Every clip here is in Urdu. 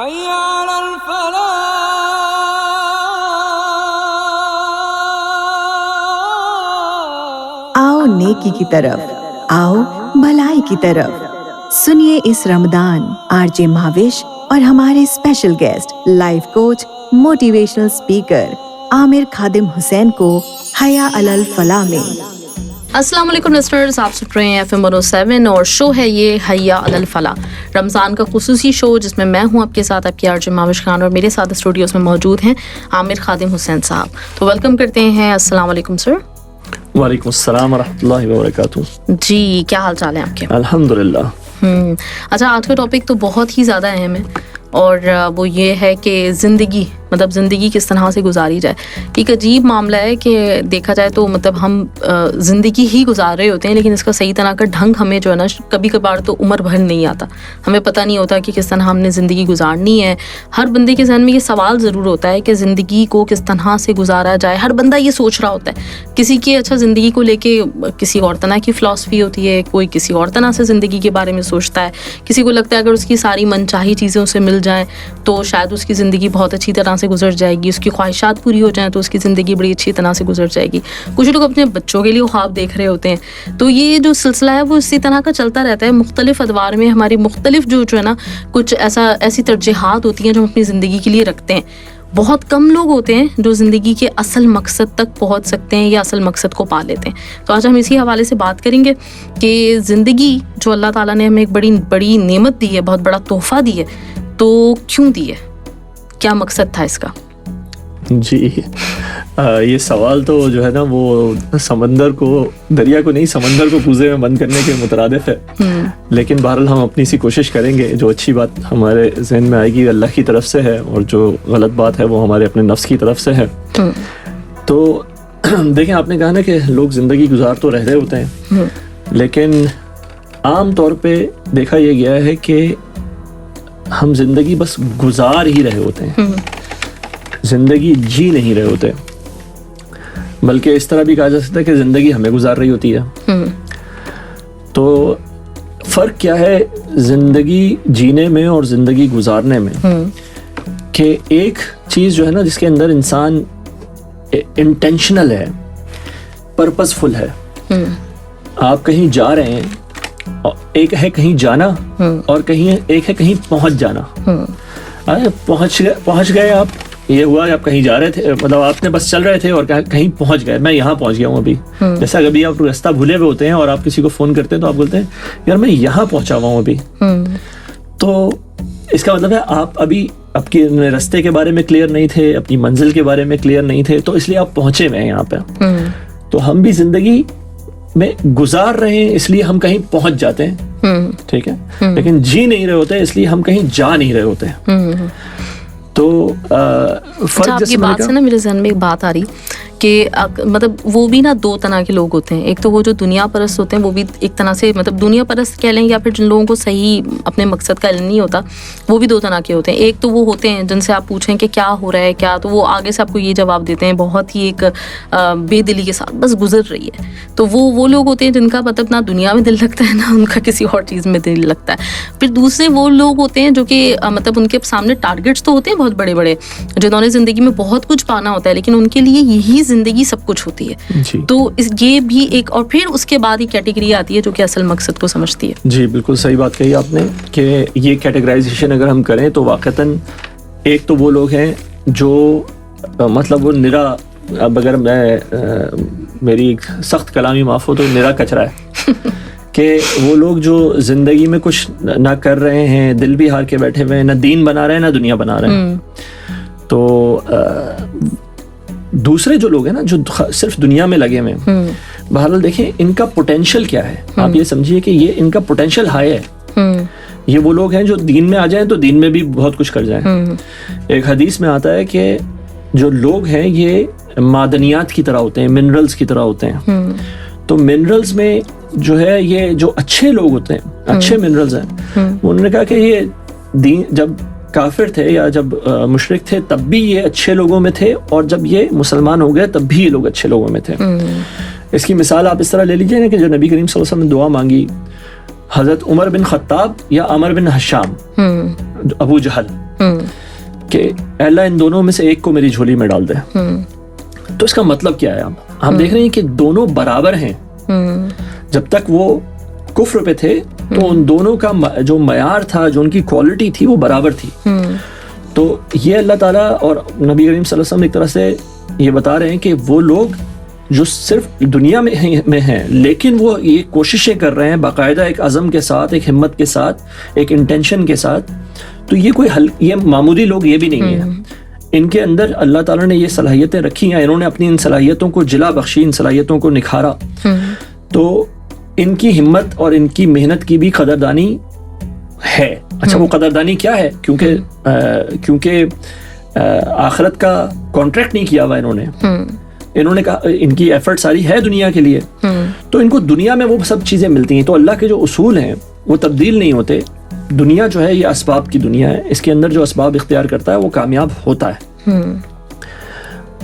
حي على الفلاح. آؤ نیکی کی طرف، آؤ بھلائی کی طرف. سنیے اس رمضان آر جے مہاوش اور ہمارے special guest life coach motivational speaker Aamir Khadim Hussain کو حیا علی الفلاح میں. السلام علیکم لسنرز، آپ سن رہے ہیں FM 107 اور شو ہے یہ حیا علی الفلاح، رمضان کا خصوصی شو جس میں میں ہوں آپ کے ساتھ، آپ کی RJ مہاوش خان، اور میرے ساتھ اسٹوڈیوز میں موجود ہیں عامر خادم حسین صاحب. تو ویلکم کرتے ہیں. السلام علیکم سر. وعلیکم السلام ورحمۃ اللہ وبرکاتہ. جی، کیا حال چال ہے آپ کے؟ الحمدللہ. اچھا، آج کا ٹاپک تو بہت ہی زیادہ اہم ہے اور وہ یہ ہے کہ زندگی کس طرح سے گزاری جائے. ایک عجیب معاملہ ہے کہ دیکھا جائے تو ہم زندگی ہی گزار رہے ہوتے ہیں، لیکن اس کا صحیح طرح کا ڈھنگ ہمیں جو ہے نا کبھی کبھار تو عمر بھر نہیں آتا. ہمیں پتہ نہیں ہوتا کہ کس طرح ہم نے زندگی گزارنی ہے. ہر بندے کے ذہن میں یہ سوال ضرور ہوتا ہے کہ زندگی کو کس طرح سے گزارا جائے. ہر بندہ یہ سوچ رہا ہوتا ہے. کسی کی زندگی کو لے کے کسی اور طرح کی فلاسفی ہوتی ہے، کوئی کسی اور طرح سے زندگی کے بارے میں سوچتا ہے. کسی کو لگتا ہے اگر اس کی ساری من چاہی چیزیں اسے مل جائیں تو شاید اس کی زندگی بہت اچھی طرح سے گزر جائے گی. اس کی خواہشات پوری ہو جائیں تو اس کی زندگی بڑی اچھی طرح سے گزر جائے گی. کچھ لوگ اپنے بچوں کے لیے خواب دیکھ رہے ہوتے ہیں. تو یہ جو سلسلہ ہے وہ اسی طرح کا چلتا رہتا ہے. مختلف ادوار میں ہماری مختلف جو ہے نا کچھ ایسی ترجیحات ہوتی ہیں جو ہم اپنی زندگی کے لیے رکھتے ہیں. بہت کم لوگ ہوتے ہیں جو زندگی کے اصل مقصد تک پہنچ سکتے ہیں یا اصل مقصد کو پا لیتے ہیں. تو آج ہم اسی حوالے سے بات کریں گے کہ زندگی جو اللہ تعالیٰ نے ہمیں ایک بڑی نعمت دی ہے، بہت بڑا تحفہ دی ہے، تو کیوں دی ہے، کیا مقصد تھا اس کا؟ جی، یہ سوال تو جو ہے نا وہ دریا کو نہیں، سمندر کو کوزے میں بند کرنے کے مترادف ہے. لیکن بہرحال ہم اپنی سی کوشش کریں گے. جو اچھی بات ہمارے ذہن میں آئے گی اللہ کی طرف سے ہے، اور جو غلط بات ہے وہ ہمارے اپنے نفس کی طرف سے ہے. تو دیکھیں، آپ نے کہا نا کہ لوگ زندگی گزار تو رہے ہوتے ہیں، لیکن عام طور پہ دیکھا یہ گیا ہے کہ ہم زندگی بس گزار ہی رہے ہوتے ہیں، زندگی جی نہیں رہے ہوتے. بلکہ اس طرح بھی کہا جا سکتا ہے کہ زندگی ہمیں گزار رہی ہوتی ہے. تو فرق کیا ہے زندگی جینے میں اور زندگی گزارنے میں؟ کہ ایک چیز جو ہے نا جس کے اندر انسان انٹینشنل ہے، پرپز فل ہے. آپ کہیں جا رہے ہیں، ایک ہے کہیں جانا اور ایک ہے کہیں پہنچ جانا. پہنچ گئے آپ، یہ ہوا کہ آپ کہیں جا رہے تھے، مطلب آپ نے بس چل رہے تھے اور کہیں پہنچ گئے. میں یہاں پہنچ گیا ہوں ابھی. جیسا کبھی آپ راستہ بھولے ہوئے ہوتے ہیں اور آپ کسی کو فون کرتے ہیں تو آپ بولتے ہیں یار میں یہاں پہنچا ہوا ہوں ابھی. تو اس کا مطلب ہے آپ ابھی آپ کے راستے کے بارے میں کلیئر نہیں تھے، اپنی منزل کے بارے میں کلیئر نہیں تھے، تو اس لیے آپ پہنچے ہوئے ہیں یہاں پہ. تو ہم بھی زندگی میں گزار رہے ہیں اس لیے ہم کہیں پہنچ جاتے ہیں، ٹھیک ہے، لیکن جی نہیں رہے ہوتے اس لیے ہم کہیں جا نہیں رہے ہوتے. تو آپ کی بات سے نا میرے ذہن میں ایک بات آ رہی کہ وہ بھی نا دو طرح کے لوگ ہوتے ہیں. ایک تو وہ جو دنیا پرست ہوتے ہیں، وہ بھی ایک طرح سے دنیا پرست کہہ لیں، یا پھر جن لوگوں کو صحیح اپنے مقصد کا علم نہیں ہوتا، وہ بھی دو طرح کے ہوتے ہیں. ایک تو وہ ہوتے ہیں جن سے آپ پوچھیں کہ کیا ہو رہا ہے کیا، تو وہ آگے سے آپ کو یہ جواب دیتے ہیں بہت ہی ایک بے دلی کے ساتھ، بس گزر رہی ہے. تو وہ لوگ ہوتے ہیں جن کا نہ دنیا میں دل لگتا ہے نہ ان کا کسی اور چیز میں دل لگتا ہے. پھر دوسرے وہ لوگ ہوتے ہیں جو کہ ان کے سامنے ٹارگیٹس تو ہوتے ہیں بہت بڑے بڑے، جنہوں نے زندگی میں بہت کچھ پانا ہوتا ہے، لیکن ان کے لیے یہی زندگی سب کچھ ہوتی ہے. تو یہ بھی ایک، اور پھر اس کے بعد ایک کیٹیگری آتی ہے جو کہ اصل مقصد کو سمجھتی ہے. جی بالکل صحیح بات کہی آپ نے کہ یہ کیٹیگرائزیشن اگر ہم کریں تو واقعتاً ایک تو وہ لوگ ہیں جو وہ نرا، اب اگر میری سخت کلامی معاف ہو تو نرا کچرا ہے کہ وہ لوگ جو زندگی میں کچھ نہ کر رہے ہیں، دل بھی ہار کے بیٹھے ہوئے ہیں، نہ دین بنا رہے ہیں نہ دنیا بنا رہے ہیں. تو دوسرے جو لوگ ہیں نا جو صرف دنیا میں لگے ہوئے ہیں، بہرحال دیکھیں ان کا پوٹینشیل کیا ہے. آپ یہ سمجھیے کہ یہ ان کا پوٹینشیل ہائی ہے. یہ وہ لوگ ہیں جو دین میں آ جائیں تو دین میں بھی بہت کچھ کر جائیں. ایک حدیث میں آتا ہے کہ جو لوگ ہیں یہ معدنیات کی طرح ہوتے ہیں، منرلز کی طرح ہوتے ہیں. تو منرلز میں جو ہے یہ جو اچھے لوگ ہوتے ہیں، اچھے منرلز ہیں، انہوں نے کہا کہ یہ دین جب کافر تھے یا جب مشرک تھے تب بھی یہ اچھے لوگوں میں تھے، اور جب یہ مسلمان ہو گئے تب بھی یہ لوگ اچھے لوگوں میں تھے. اس کی مثال آپ اس طرح لے لیجیے نا کہ جو نبی کریم صلی اللہ علیہ وسلم نے دعا مانگی، حضرت عمر بن خطاب یا عمر بن حشام ابو جہل، کہ اللہ ان دونوں میں سے ایک کو میری جھولی میں ڈال دے. تو اس کا مطلب کیا ہے؟ ہم دیکھ رہے ہیں کہ دونوں برابر ہیں. جب تک وہ کفر پہ تھے تو ان دونوں کا جو معیار تھا, جو ان کی کوالٹی تھی, وہ برابر تھی. تو یہ اللہ تعالیٰ اور نبی کریم صلی اللہ علیہ وسلم ایک طرح سے یہ بتا رہے ہیں کہ وہ لوگ جو صرف دنیا میں ہیں لیکن وہ یہ کوششیں کر رہے ہیں باقاعدہ ایک عزم کے ساتھ, ایک ہمت کے ساتھ, ایک انٹینشن کے ساتھ, تو یہ کوئی یہ معمولی لوگ یہ بھی نہیں ہیں. ان کے اندر اللہ تعالیٰ نے یہ صلاحیتیں رکھی ہیں, انہوں نے اپنی ان صلاحیتوں کو جلا بخشی, ان صلاحیتوں کو نکھارا. تو ان کی ہمت اور ان کی محنت کی بھی قدردانی ہے. اچھا, وہ قدردانی کیا ہے؟ کیونکہ آخرت کا کانٹریکٹ نہیں کیا ہوا انہوں نے کہا ان کی ایفرٹ ساری ہے دنیا کے لیے, تو ان کو دنیا میں وہ سب چیزیں ملتی ہیں. تو اللہ کے جو اصول ہیں وہ تبدیل نہیں ہوتے. دنیا جو ہے یہ اسباب کی دنیا ہے, اس کے اندر جو اسباب اختیار کرتا ہے وہ کامیاب ہوتا ہے.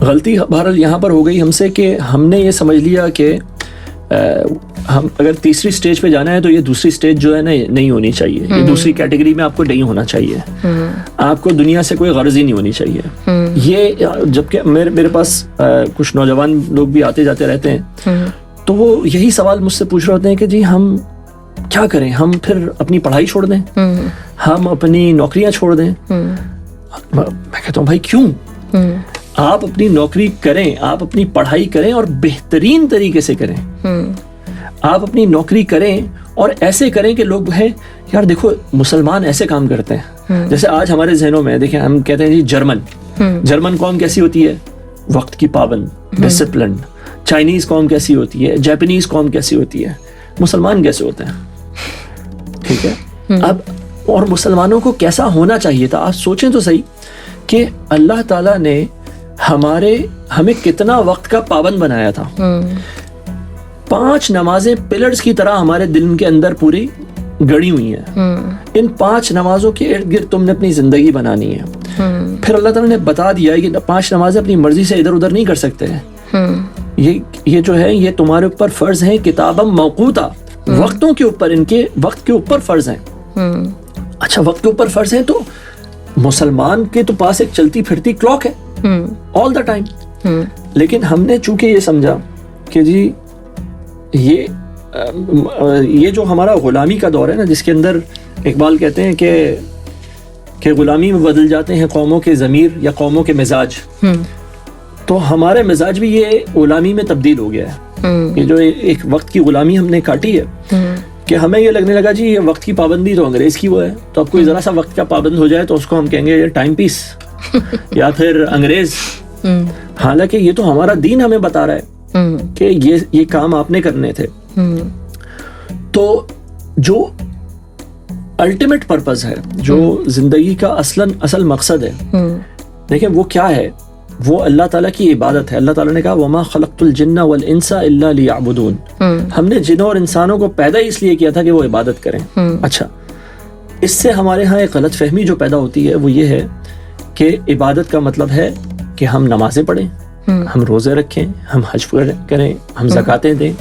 غلطی بہرحال یہاں پر ہو گئی ہم سے کہ ہم نے یہ سمجھ لیا کہ ہم اگر تیسری سٹیج پہ جانا ہے تو یہ دوسری سٹیج جو ہے نا نہیں ہونی چاہیے, یہ دوسری کیٹیگری میں آپ کو نہیں ہونا چاہیے. آپ کو دنیا سے کوئی غرض ہی نہیں ہونی چاہیے. یہ جبکہ میرے پاس کچھ نوجوان لوگ بھی آتے جاتے رہتے ہیں, تو وہ یہی سوال مجھ سے پوچھ رہے ہوتے ہیں کہ جی ہم کیا کریں, ہم پھر اپنی پڑھائی چھوڑ دیں, ہم اپنی نوکریاں چھوڑ دیں. میں کہتا ہوں بھائی کیوں؟ آپ اپنی نوکری کریں, آپ اپنی پڑھائی کریں اور بہترین طریقے سے کریں. آپ اپنی نوکری کریں اور ایسے کریں کہ لوگ ہیں یار دیکھو مسلمان ایسے کام کرتے ہیں. جیسے آج ہمارے ذہنوں میں دیکھیں ہم کہتے ہیں جی جرمن قوم کیسی ہوتی ہے؟ وقت کی پابند, ڈسپلن. چائنیز قوم کیسی ہوتی ہے؟ جاپنیز قوم کیسی ہوتی ہے؟ مسلمان کیسے ہوتے ہیں؟ ٹھیک ہے. اب اور مسلمانوں کو کیسا ہونا چاہیے تھا؟ آپ سوچیں تو صحیح کہ اللہ تعالیٰ نے ہمیں کتنا وقت کا پابند بنایا تھا. 5 نمازیں پلرز کی طرح ہمارے دل کے اندر پوری گڑی ہوئی ہیں. ان 5 نمازوں کے ارد گرد تم نے اپنی زندگی بنانی ہے. پھر اللہ تعالیٰ نے بتا دیا ہے کہ 5 نمازیں اپنی مرضی سے ادھر ادھر نہیں کر سکتے ہیں. یہ جو ہے یہ تمہارے اوپر فرض ہیں کتابم موقوتا, وقتوں کے اوپر, ان کے وقت کے اوپر فرض ہیں. اچھا, وقت کے اوپر فرض ہیں تو مسلمان کے تو پاس ایک چلتی پھرتی کلاک ہے آل دا ٹائم. لیکن ہم نے چونکہ یہ سمجھا کہ جی یہ جو ہمارا غلامی کا دور ہے نا, جس کے اندر اقبال کہتے ہیں کہ غلامی میں بدل جاتے ہیں قوموں کے ضمیر یا قوموں کے مزاج, تو ہمارے مزاج بھی یہ غلامی میں تبدیل ہو گیا ہے. یہ جو ایک وقت کی غلامی ہم نے کاٹی ہے کہ ہمیں یہ لگنے لگا جی یہ وقت کی پابندی تو انگریز کی وہ ہے, تو اب کوئی ذرا سا وقت کا پابند ہو جائے تو اس کو ہم کہیں گے یہ ٹائم پیس یا پھر انگریز. حالانکہ یہ تو ہمارا دین ہمیں بتا رہا ہے کہ یہ کام آپ نے کرنے تھے. تو جو الٹیمیٹ پرپز ہے, جو زندگی کا اصل مقصد ہے, دیکھیں وہ کیا ہے؟ وہ اللہ تعالیٰ کی عبادت ہے. اللہ تعالیٰ نے کہا وَمَا خَلَقْتُ الْجِنَّ وَالْإِنسَ إِلَّا لِيَعْبُدُونَ. ہم نے جنوں اور انسانوں کو پیدا اس لیے کیا تھا کہ وہ عبادت کریں. اچھا, اس سے ہمارے ہاں ایک غلط فہمی جو پیدا ہوتی ہے وہ یہ ہے کہ عبادت کا مطلب ہے کہ ہم نمازیں پڑھیں, ہم روزے رکھیں, ہم حج کریں, ہم زکاتیں دیں.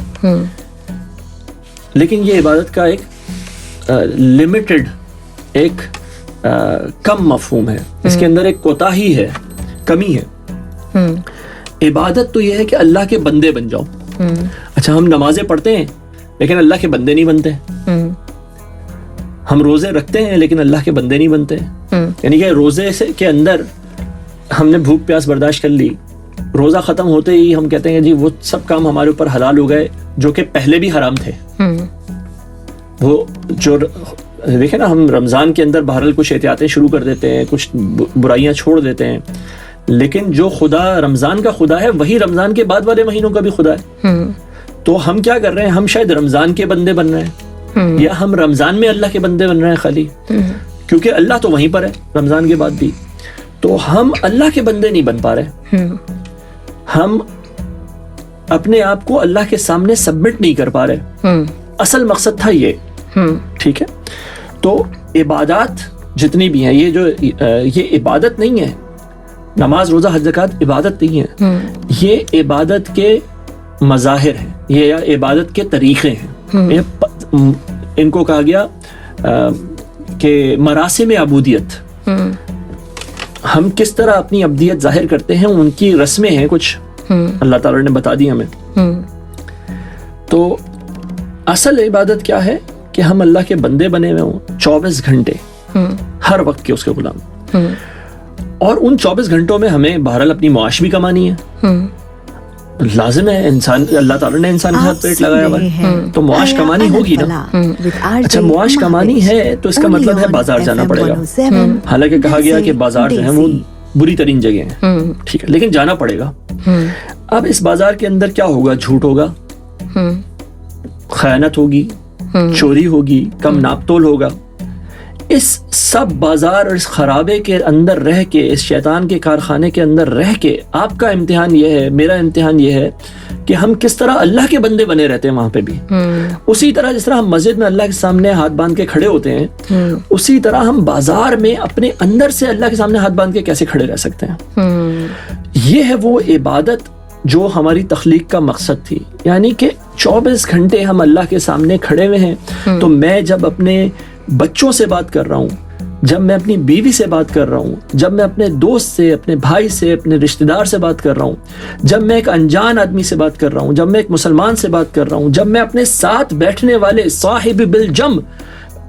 لیکن یہ عبادت کا ایک لمیٹڈ, ایک کم مفہوم ہے. اس کے اندر ایک کوتاہی ہے, کمی ہے. عبادت تو یہ ہے کہ اللہ کے بندے بن جاؤ. اچھا, ہم نمازیں پڑھتے ہیں لیکن اللہ کے بندے نہیں بنتے. ہم روزے رکھتے ہیں لیکن اللہ کے بندے نہیں بنتے. یعنی کہ روزے کے اندر ہم نے بھوک پیاس برداشت کر لی, روزہ ختم ہوتے ہی ہم کہتے ہیں جی وہ سب کام ہمارے اوپر حلال ہو گئے جو کہ پہلے بھی حرام تھے. وہ جو دیکھیں نا, ہم رمضان کے اندر بہرحال کچھ احتیاطیں شروع کر دیتے ہیں, کچھ برائیاں چھوڑ دیتے ہیں, لیکن جو خدا رمضان کا خدا ہے وہی رمضان کے بعد والے مہینوں کا بھی خدا ہے. تو ہم کیا کر رہے ہیں؟ ہم شاید رمضان کے بندے بن رہے ہیں, یا ہم رمضان میں اللہ کے بندے بن رہے ہیں خالی, کیونکہ اللہ تو وہیں پر ہے رمضان کے بعد بھی. تو ہم اللہ کے بندے نہیں بن پا رہے, ہم اپنے آپ کو اللہ کے سامنے سبمٹ نہیں کر پا رہے. اصل مقصد تھا یہ. ٹھیک ہے, تو عبادات جتنی بھی ہیں یہ عبادت نہیں ہے. نماز, روزہ, حج, زکات عبادت نہیں ہے. یہ عبادت کے مظاہر ہیں, یہ عبادت کے طریقے ہیں. ان کو کہا گیا کہ مراسم عبودیت. ہم کس طرح اپنی ابدیت ظاہر کرتے ہیں، ان کی رسمیں ہیں کچھ اللہ تعالیٰ نے بتا دی ہمیں. تو اصل عبادت کیا ہے کہ ہم اللہ کے بندے بنے ہوئے ہوں 24 گھنٹے ہر وقت کے اس کے غلام. اور ان 24 گھنٹوں میں ہمیں بہرحال اپنی معاش بھی کمانی ہے. لازم ہے، انسان اللہ تعالیٰ نے انسان کے ساتھ پیٹ لگایا ہوا ہے تو معاش کمانی ہوگی نا. اچھا معاش کمانی ہے تو اس کا مطلب ہے بازار جانا پڑے گا. حالانکہ کہا گیا کہ بازار جو ہے وہ بری ترین جگہ ہیں، ٹھیک ہے، لیکن جانا پڑے گا. اب اس بازار کے اندر کیا ہوگا؟ جھوٹ ہوگا، خیانت ہوگی، چوری ہوگی، کم ناپ تول ہوگا. اس سب بازار اور اس خرابے کے اندر رہ کے، اس شیطان کے کارخانے کے اندر رہ کے آپ کا امتحان یہ ہے، میرا امتحان یہ ہے کہ ہم کس طرح اللہ کے بندے بنے رہتے ہیں وہاں پہ بھی. اسی طرح جس طرح ہم مسجد میں اللہ کے سامنے ہاتھ باندھ کے کھڑے ہوتے ہیں، اسی طرح ہم بازار میں اپنے اندر سے اللہ کے سامنے ہاتھ باندھ کے کیسے کھڑے رہ سکتے ہیں. یہ ہے وہ عبادت جو ہماری تخلیق کا مقصد تھی. یعنی کہ 24 گھنٹے ہم اللہ کے سامنے کھڑے ہوئے ہیں. تو میں جب اپنے بچوں سے بات کر رہا ہوں، جب میں اپنی بیوی سے بات کر رہا ہوں، جب میں اپنے دوست سے، اپنے بھائی سے، اپنے رشتہ دار سے بات کر رہا ہوں، جب میں ایک انجان آدمی سے بات کر رہا ہوں، جب میں ایک مسلمان سے بات کر رہا ہوں، جب میں اپنے ساتھ بیٹھنے والے صاحب بالجم،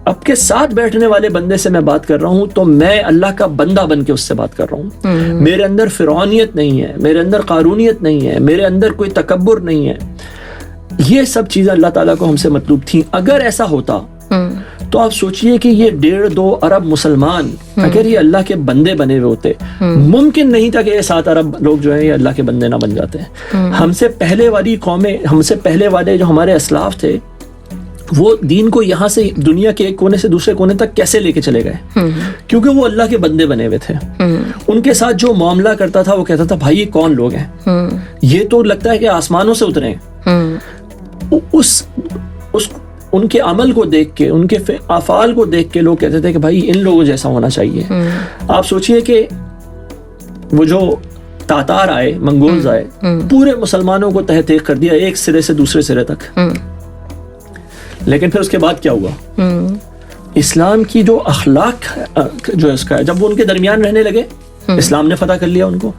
اب کے ساتھ بیٹھنے والے بندے سے میں بات کر رہا ہوں، تو میں اللہ کا بندہ بن کے اس سے بات کر رہا ہوں. میرے اندر فرعونیت نہیں ہے، میرے اندر قارونیت نہیں ہے، میرے اندر کوئی تکبر نہیں ہے. یہ سب چیزیں اللہ تعالیٰ کو ہم سے مطلوب تھیں. اگر ایسا ہوتا تو آپ سوچئے کہ یہ 1.5-2 ارب مسلمان اگر یہ اللہ کے بندے بنے ہوئے ہوتے، ممکن نہیں تھا کہ یہ 7 ارب لوگ جو ہیں یہ اللہ کے بندے نہ بن جاتے ہیں. ہم سے پہلے والی قومیں، ہم سے پہلے والے جو ہمارے اسلاف تھے، وہ دین کو یہاں سے دنیا کے ایک کونے سے دوسرے کونے تک کیسے لے کے چلے گئے؟ کیونکہ وہ اللہ کے بندے بنے ہوئے تھے. ان کے ساتھ جو معاملہ کرتا تھا وہ کہتا تھا بھائی یہ کون لوگ ہیں؟ یہ تو لگتا ہے کہ آسمانوں سے اترے ہیں. ان کے عمل کو دیکھ کے، ان کے افعال کو دیکھ کے لوگ کہتے تھے کہ بھائی ان لوگوں جیسا ہونا چاہیے. آپ سوچئے کہ وہ جو تاتار آئے، منگولز آئے، پورے مسلمانوں کو تحقیق کر دیا ایک سرے سے دوسرے سرے تک. لیکن پھر اس کے بعد کیا ہوا؟ اسلام کی جو اخلاق جو اس کا ہے، جب وہ ان کے درمیان رہنے لگے، اسلام نے فتح کر لیا ان کو.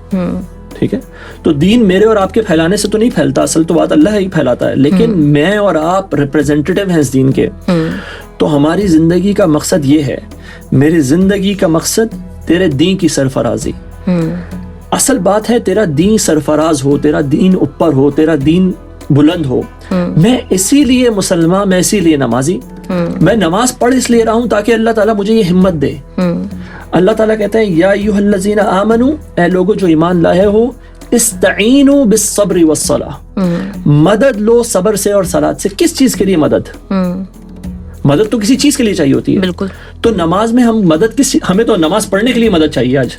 ٹھیک ہے، تو دین میرے اور آپ کے پھیلانے سے تو نہیں پھیلتا، اصل تو بات اللہ ہی پھیلاتا ہے. لیکن میں اور آپ ریپرزینٹیٹیو ہیں اس دین کے. تو ہماری زندگی کا مقصد یہ ہے، میری زندگی کا مقصد تیرے دین کی سرفرازی. اصل بات ہے تیرا دین سرفراز ہو، تیرا دین اوپر ہو، تیرا دین بلند ہو. میں اسی لیے مسلمان، میں اسی لیے نمازی، میں نماز پڑھ اس لیے رہا ہوں تاکہ اللہ تعالیٰ مجھے یہ ہمت دے. اللہ تعالیٰ کہتے ہیں یا ایھا الذین آمنوا، اے لوگوں جو ایمان لائے ہو، استعینوا بالصبر والصلاۃ، مدد لو صبر سے اور صلاۃ سے. کس چیز کے لیے مدد؟ مدد تو کسی چیز کے لیے چاہیے ہوتی ہے. بالکل. تو نماز میں ہم مدد ہمیں تو نماز پڑھنے کے لیے مدد چاہیے. آج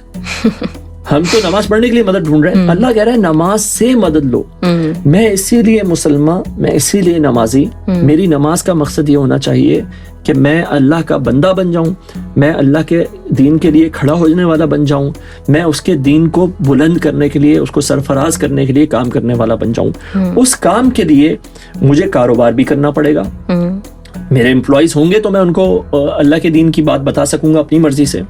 ہم تو نماز پڑھنے کے لیے مدد ڈھونڈ رہے ہیں. اللہ کہہ رہا ہے نماز سے مدد لو. میں اسی لیے مسلمان، میں اسی لیے نمازی. میری نماز کا مقصد یہ ہونا چاہیے کہ میں اللہ کا بندہ بن جاؤں، میں اللہ کے دین کے لیے کھڑا ہونے والا بن جاؤں، میں اس کے دین کو بلند کرنے کے لیے، اس کو سرفراز کرنے کے لیے کام کرنے والا بن جاؤں. اس کام کے لیے مجھے کاروبار بھی کرنا پڑے گا. میرے امپلائیز ہوں گے تو میں ان کو اللہ کے دین کی بات بتا سکوں گا اپنی مرضی سے.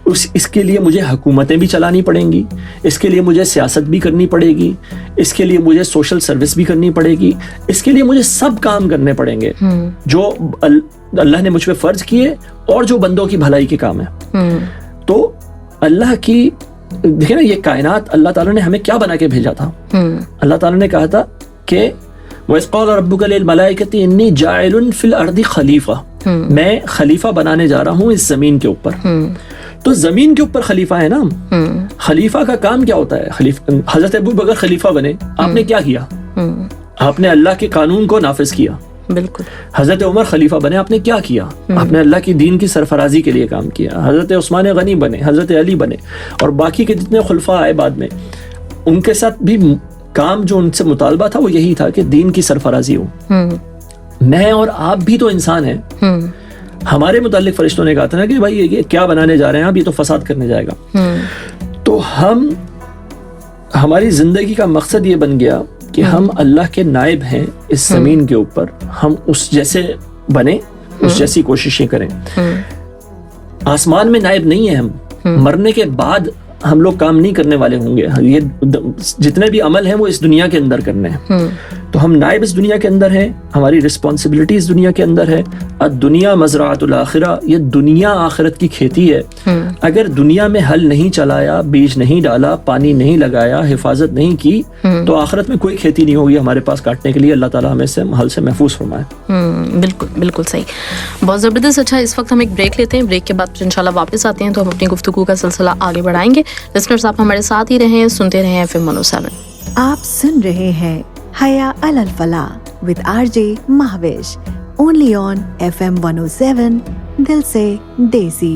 اس کے لیے مجھے حکومتیں بھی چلانی پڑیں گی، اس کے لیے مجھے سیاست بھی کرنی پڑے گی، اس کے لیے مجھے سوشل سروس بھی کرنی پڑے گی، اس کے لیے مجھے سب کام کرنے پڑیں گے جو اللہ نے مجھ پہ فرض کیے اور جو بندوں کی بھلائی کے کام ہے. تو اللہ کی دیکھیں نا، یہ کائنات اللہ تعالیٰ نے ہمیں کیا بنا کے بھیجا تھا؟ اللہ تعالیٰ نے کہا تھا کہ وَإِذْ قَالَ رَبُّكَ لِلْمَلَائِكَةِ إِنِّي جَاعِلٌ فِي الْأَرْضِ خلیفہ، میں خلیفہ بنانے جا رہا ہوں اس زمین کے اوپر. تو زمین کے اوپر خلیفہ ہے نا. خلیفہ کا کام کیا ہوتا ہے؟ حضرت ابو بکر خلیفہ بنے، آپ نے کیا کیا؟ آپ نے اللہ کے قانون کو نافذ کیا. بالکل. حضرت عمر خلیفہ بنے، آپ نے کیا کیا؟ آپ نے اللہ کی دین کی سرفرازی کے لیے کام کیا. حضرت عثمان غنی بنے، حضرت علی بنے، اور باقی کے جتنے خلفاء آئے بعد میں، ان کے ساتھ بھی کام جو ان سے مطالبہ تھا وہ یہی تھا کہ دین کی سرفرازی ہو. میں اور آپ بھی تو انسان ہیں. ہمارے متعلق فرشتوں نے کہا تھا نا کہ بھائی یہ کیا بنانے جا رہے ہیں آپ، یہ تو فساد کرنے جائے گا. تو ہماری زندگی کا مقصد یہ بن گیا کہ ہم اللہ کے نائب ہیں اس زمین کے اوپر. ہم اس جیسے بنے، اس جیسی کوششیں کریں. آسمان میں نائب نہیں ہیں ہم. مرنے کے بعد ہم لوگ کام نہیں کرنے والے ہوں گے. یہ جتنے بھی عمل ہیں وہ اس دنیا کے اندر کرنے ہیں. تو ہم نائب اس دنیا کے اندر ہیں, ہماری رسپانسبلٹی اس دنیا کے اندر ہے. الدنیا مزرعۃ الاخرہ, یہ دنیا آخرت کی کھیتی ہے. اگر دنیا میں ہل نہیں چلایا, بیج نہیں ڈالا, پانی نہیں لگایا, حفاظت نہیں کی, تو آخرت میں کوئی کھیتی نہیں ہوگی ہمارے پاس کاٹنے کے لیے. اللہ تعالیٰ ہمیں سے ہل سے محفوظ فرمائے. بالکل بالکل صحیح, بہت زبردست. اچھا, اس وقت ہم ایک بریک لیتے ہیں, بریک کے بعد انشاءاللہ واپس آتے ہیں تو ہم اپنی گفتگو کا سلسلہ آگے بڑھائیں گے. لسنرز آپ ہمارے ساتھ ہی رہیں, سنتے رہیں FM 107. آپ سن رہے ہیں حیا علی الفلاح with RJ Mehwish, only on FM 107 دل سے دیسی.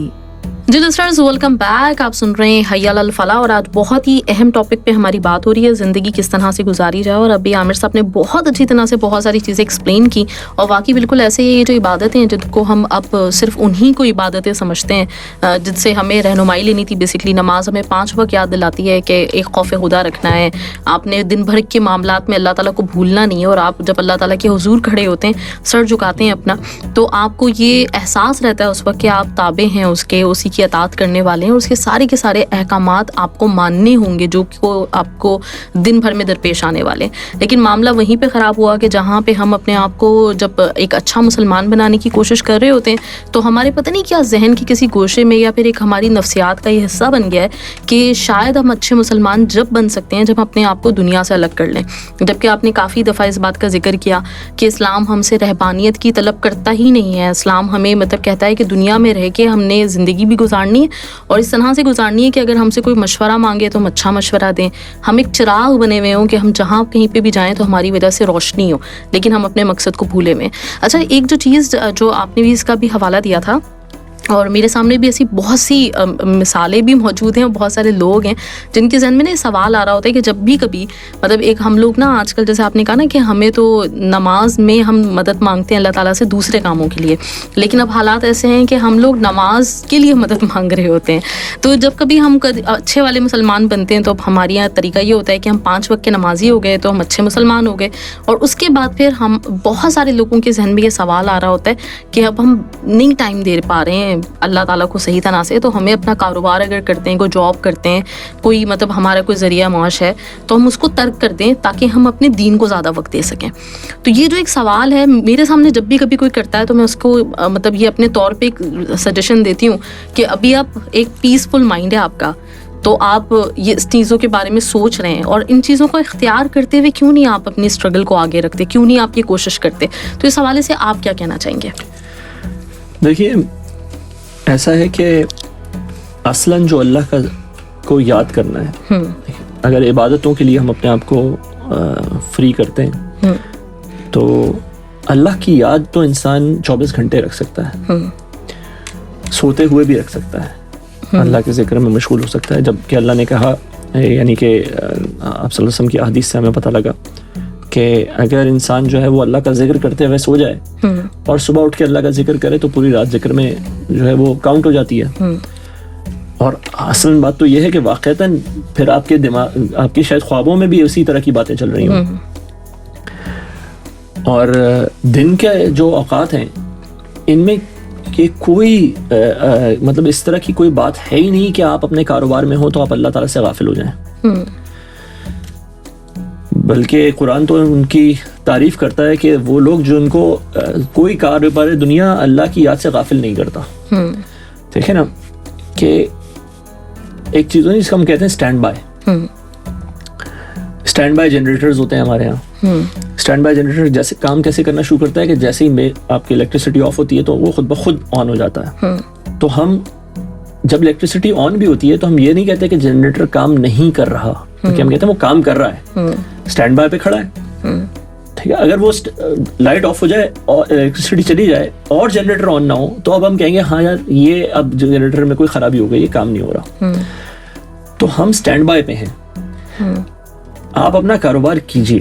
جی لسنرز, ویلکم بیک. آپ سن رہے ہیں حیا علی الفلاح, اور آج بہت ہی اہم ٹاپک پہ ہماری بات ہو رہی ہے, زندگی کس طرح سے گزاری جائے. اور ابھی عامر صاحب نے بہت اچھی طرح سے بہت ساری چیزیں ایکسپلین کی, اور واقعی بالکل ایسے ہی یہ جو عبادتیں ہیں جن کو ہم اب صرف انہی کو عبادتیں سمجھتے ہیں, جن سے ہمیں رہنمائی لینی تھی. بیسکلی نماز ہمیں 5 وقت یاد دلاتی ہے کہ ایک خوف خدا رکھنا ہے, آپ نے دن بھر کے معاملات میں اللہ تعالیٰ کو بھولنا نہیں ہے, اور آپ جب اللہ تعالیٰ کے حضور کھڑے ہوتے ہیں, سر جھکاتے ہیں اپنا, تو آپ کو یہ احساس رہتا ہے اس وقت کہ آپ تابع ہیں اس کے, اسی کی اطاعت کرنے والے ہیں, اور اس کے سارے کے سارے احکامات آپ کو ماننے ہوں گے جو کہ آپ کو دن بھر میں درپیش آنے والے. لیکن معاملہ وہیں پہ خراب ہوا کہ جہاں پہ ہم اپنے آپ کو جب ایک اچھا مسلمان بنانے کی کوشش کر رہے ہوتے ہیں تو ہمارے پتہ نہیں کیا ذہن کے کسی گوشے میں یا پھر ایک ہماری نفسیات کا یہ حصہ بن گیا ہے کہ شاید ہم اچھے مسلمان جب بن سکتے ہیں جب اپنے آپ کو دنیا سے الگ کر لیں. جبکہ آپ نے کافی دفعہ اس بات کا ذکر کیا کہ اسلام ہم سے رہبانیت کی طلب کرتا ہی نہیں ہے. اسلام ہمیں مطلب کہتا ہے کہ دنیا میں رہ کے ہم نے زندگی بھی گزارنی ہے, اور اس طرح سے گزارنی ہے کہ اگر ہم سے کوئی مشورہ مانگے تو ہم اچھا مشورہ دیں, ہم ایک چراغ بنے ہوئے ہوں کہ ہم جہاں کہیں پہ بھی جائیں تو ہماری وجہ سے روشنی ہو, لیکن ہم اپنے مقصد کو بھولے میں. اچھا, ایک جو چیز جو آپ نے بھی اس کا بھی حوالہ دیا تھا, اور میرے سامنے بھی ایسی بہت سی مثالیں بھی موجود ہیں, اور بہت سارے لوگ ہیں جن کے ذہن میں نا سوال آ رہا ہوتا ہے کہ جب بھی کبھی مطلب ایک ہم لوگ نا آج کل جیسے آپ نے کہا نا کہ ہمیں تو نماز میں ہم مدد مانگتے ہیں اللہ تعالیٰ سے دوسرے کاموں کے لیے, لیکن اب حالات ایسے ہیں کہ ہم لوگ نماز کے لیے مدد مانگ رہے ہوتے ہیں. تو جب کبھی ہم اچھے والے مسلمان بنتے ہیں تو اب ہمارے یہاں طریقہ یہ ہوتا ہے کہ ہم 5 وقت کے نمازی ہو گئے تو ہم اچھے مسلمان ہو گئے, اور اس کے بعد پھر ہم بہت سارے لوگوں کے ذہن میں یہ سوال آ رہا ہوتا ہے کہ اب ہم نہیں ٹائم دے پا رہے ہیں اللہ تعالیٰ کو صحیح طرح سے, تو ہمیں اپنا کاروبار اگر کرتے ہیں, کوئی جاب کرتے ہیں, کوئی مطلب ہمارا کوئی ذریعہ معاش ہے, تو ہم اس کو ترک کر دیں تاکہ ہم اپنے دین کو زیادہ وقت دے سکیں. تو یہ جو ایک سوال ہے میرے سامنے جب بھی کبھی کوئی کرتا ہے تو میں اس کو مطلب یہ اپنے طور پہ ایک سجیشن دیتی ہوں کہ ابھی آپ ایک پیسفل مائنڈ ہے آپ کا, تو آپ یہ اس چیزوں کے بارے میں سوچ رہے ہیں, اور ان چیزوں کو اختیار کرتے ہوئے کیوں نہیں آپ اپنی اسٹرگل کو آگے رکھتے, کیوں نہیں آپ یہ کوشش کرتے. تو اس حوالے سے آپ کیا کہنا چاہیں گے؟ دیکھیے, ایسا ہے کہ اصلاً جو اللہ کو یاد کرنا ہے, اگر عبادتوں کے لیے ہم اپنے آپ کو فری کرتے ہیں تو اللہ کی یاد تو انسان 24 گھنٹے رکھ سکتا ہے, سوتے ہوئے بھی رکھ سکتا ہے, اللہ کے ذکر میں مشغول ہو سکتا ہے. جب کہ اللہ نے کہا, یعنی کہ آپ صلی اللہ علیہ وسلم کی احادیث سے ہمیں پتہ لگا کہ اگر انسان جو ہے وہ اللہ کا ذکر کرتے ہوئے سو جائے اور صبح اٹھ کے اللہ کا ذکر کرے تو پوری رات ذکر میں جو ہے وہ کاؤنٹ ہو جاتی ہے. اور اصل بات تو یہ ہے کہ واقعتاً پھر آپ کے دماغ, آپ کی شاید خوابوں میں بھی اسی طرح کی باتیں چل رہی ہوں, اور دن کے جو اوقات ہیں ان میں کہ کوئی مطلب اس طرح کی کوئی بات ہے ہی نہیں کہ آپ اپنے کاروبار میں ہو تو آپ اللہ تعالیٰ سے غافل ہو جائیں. بلکہ قرآن تو ان کی تعریف کرتا ہے کہ وہ لوگ جو ان کو کوئی کاروبار دنیا اللہ کی یاد سے غافل نہیں کرتا. دیکھیں نا کہ ایک چیز ہے جس کو ہم کہتے ہیں stand by. Stand by generators ہوتے ہیں ہمارے یہاں. اسٹینڈ بائی جنریٹر جیسے کام کیسے کرنا شروع کرتا ہے کہ جیسے ہی آپ کی الیکٹریسٹی آف ہوتی ہے تو وہ خود بخود آن ہو جاتا ہے. تو ہم جب الیکٹریسٹی آن بھی ہوتی ہے تو ہم یہ نہیں کہتے کہ جنریٹر کام نہیں کر رہا, کیونکہ ہم کہتے ہیں وہ کام کر رہا ہے, اسٹینڈ بائی پہ کھڑا ہے. ٹھیک ہے, اگر وہ لائٹ آف ہو جائے اور الیکٹریسٹی چلی جائے اور جنریٹر آن نہ ہو تو اب ہم کہیں گے ہاں یار یہ اب جنریٹر میں کوئی خرابی ہو گئی, یہ کام نہیں ہو رہا. تو ہم اسٹینڈ بائی پہ ہیں. آپ اپنا کاروبار کیجیے,